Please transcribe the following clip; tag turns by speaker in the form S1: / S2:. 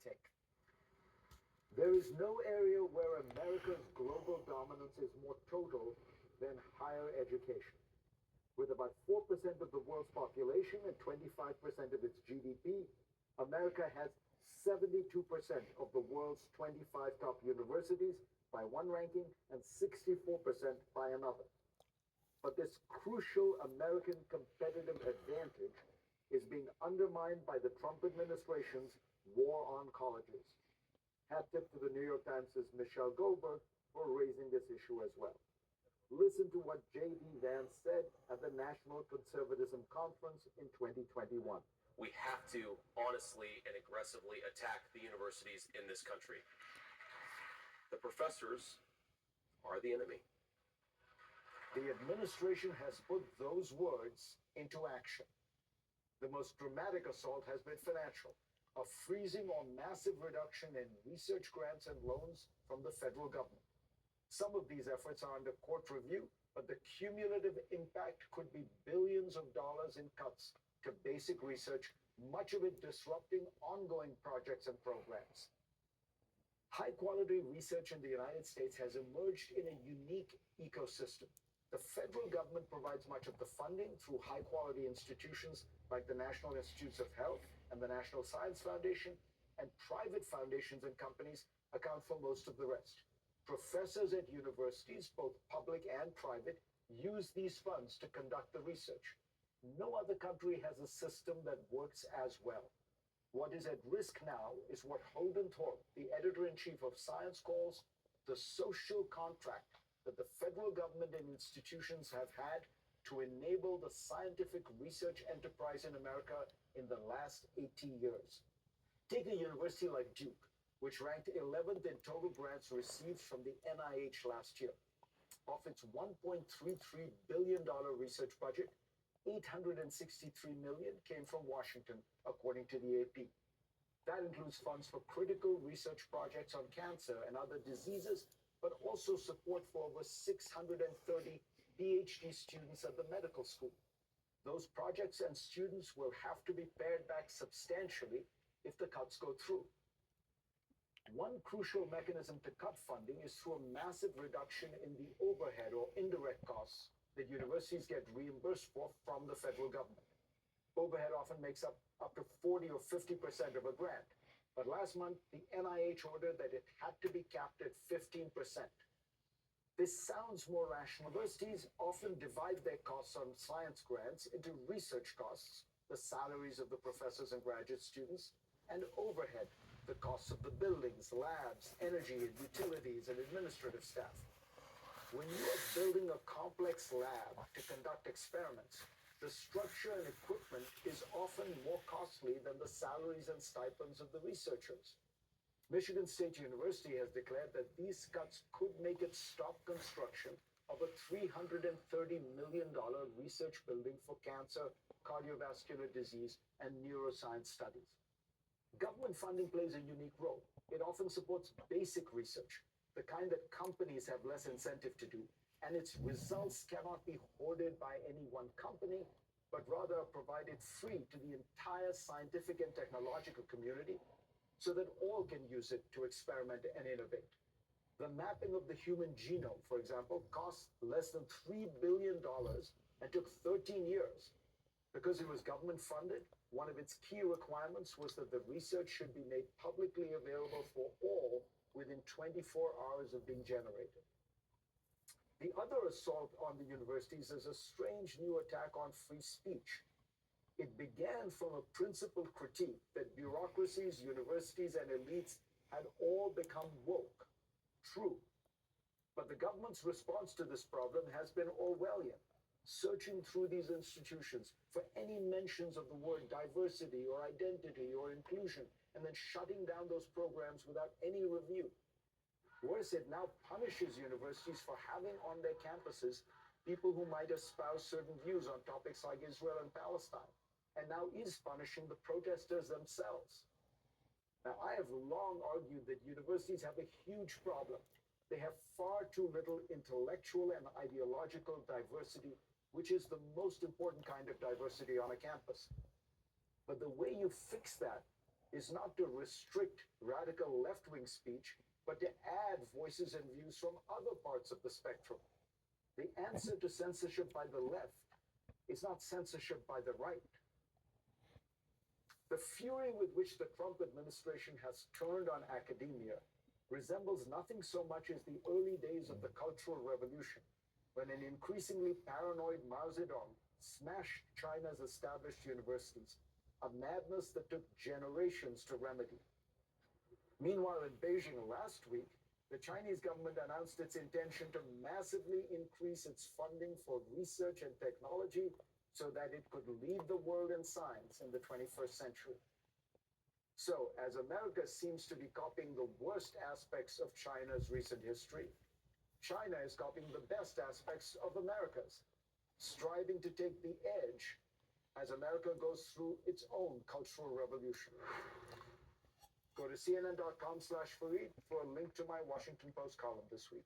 S1: take. There is no area where America's global dominance is more total than higher education. With about 4% of the world's population and 25% of its GDP, America has 72% of the world's 25 top universities by one ranking and 64% by another. But this crucial American competitive advantage is being undermined by the Trump administration's war on colleges. Hat tip to the New York Times' Michelle Goldberg for raising this issue as well. Listen to what J.D. Vance said at the National Conservatism Conference in 2021.
S2: We have to honestly and aggressively attack the universities in this country. The professors are the enemy.
S1: The administration has put those words into action. The most dramatic assault has been financial, a freezing or massive reduction in research grants and loans from the federal government. Some of these efforts are under court review, but the cumulative impact could be billions of dollars in cuts to basic research, much of it disrupting ongoing projects and programs. High-quality research in the United States has emerged in a unique ecosystem. The federal government provides much of the funding through high-quality institutions like the National Institutes of Health and the National Science Foundation, and private foundations and companies account for most of the rest. Professors at universities, both public and private, use these funds to conduct the research. No other country has a system that works as well. What is at risk now is what Holden Thorpe, the editor-in-chief of Science, calls the social contract that the federal government and institutions have had to enable the scientific research enterprise in America in the last 80 years. Take a university like Duke, which ranked 11th in total grants received from the NIH last year. Of its $1.33 billion research budget, $863 million came from Washington, according to the AP. That includes funds for critical research projects on cancer and other diseases, but also support for over 630 PhD students at the medical school. Those projects and students will have to be pared back substantially if the cuts go through. One crucial mechanism to cut funding is through a massive reduction in the overhead or indirect costs that universities get reimbursed for from the federal government. Overhead often makes up to 40 or 50% of a grant. But last month, the NIH ordered that it had to be capped at 15%. This sounds more rational. Universities often divide their costs on science grants into research costs, the salaries of the professors and graduate students, and overhead, the costs of the buildings, labs, energy, and utilities, and administrative staff. When you are building a complex lab to conduct experiments, the structure and equipment is often more costly than the salaries and stipends of the researchers. Michigan State University has declared that these cuts could make it stop construction of a $330 million research building for cancer, cardiovascular disease, and neuroscience studies. Government funding plays a unique role. It often supports basic research, the kind that companies have less incentive to do, and its results cannot be hoarded by any one company, but rather are provided free to the entire scientific and technological community so that all can use it to experiment and innovate. The mapping of the human genome, for example, cost less than $3 billion and took 13 years. Because it was government funded, one of its key requirements was that the research should be made publicly available for all within 24 hours of being generated. The other assault on the universities is a strange new attack on free speech. It began from a principled critique that bureaucracies, universities, and elites had all become woke. True. But the government's response to this problem has been Orwellian, searching through these institutions for any mentions of the word diversity or identity or inclusion, and then shutting down those programs without any review. Worse, it now punishes universities for having on their campuses people who might espouse certain views on topics like Israel and Palestine, and now is punishing the protesters themselves. Now, I have long argued that universities have a huge problem. They have far too little intellectual and ideological diversity, which is the most important kind of diversity on a campus. But the way you fix that is not to restrict radical left-wing speech, but to add voices and views from other parts of the spectrum. The answer to censorship by the left is not censorship by the right. The fury with which the Trump administration has turned on academia resembles nothing so much as the early days of the Cultural Revolution, when an increasingly paranoid Mao Zedong smashed China's established universities, a madness that took generations to remedy. Meanwhile, in Beijing last week, the Chinese government announced its intention to massively increase its funding for research and technology so that it could lead the world in science in the 21st century. So, as America seems to be copying the worst aspects of China's recent history, China is copying the best aspects of America's, striving to take the edge as America goes through its own cultural revolution. Go to CNN.com/Fareed for a link to my Washington Post column this week.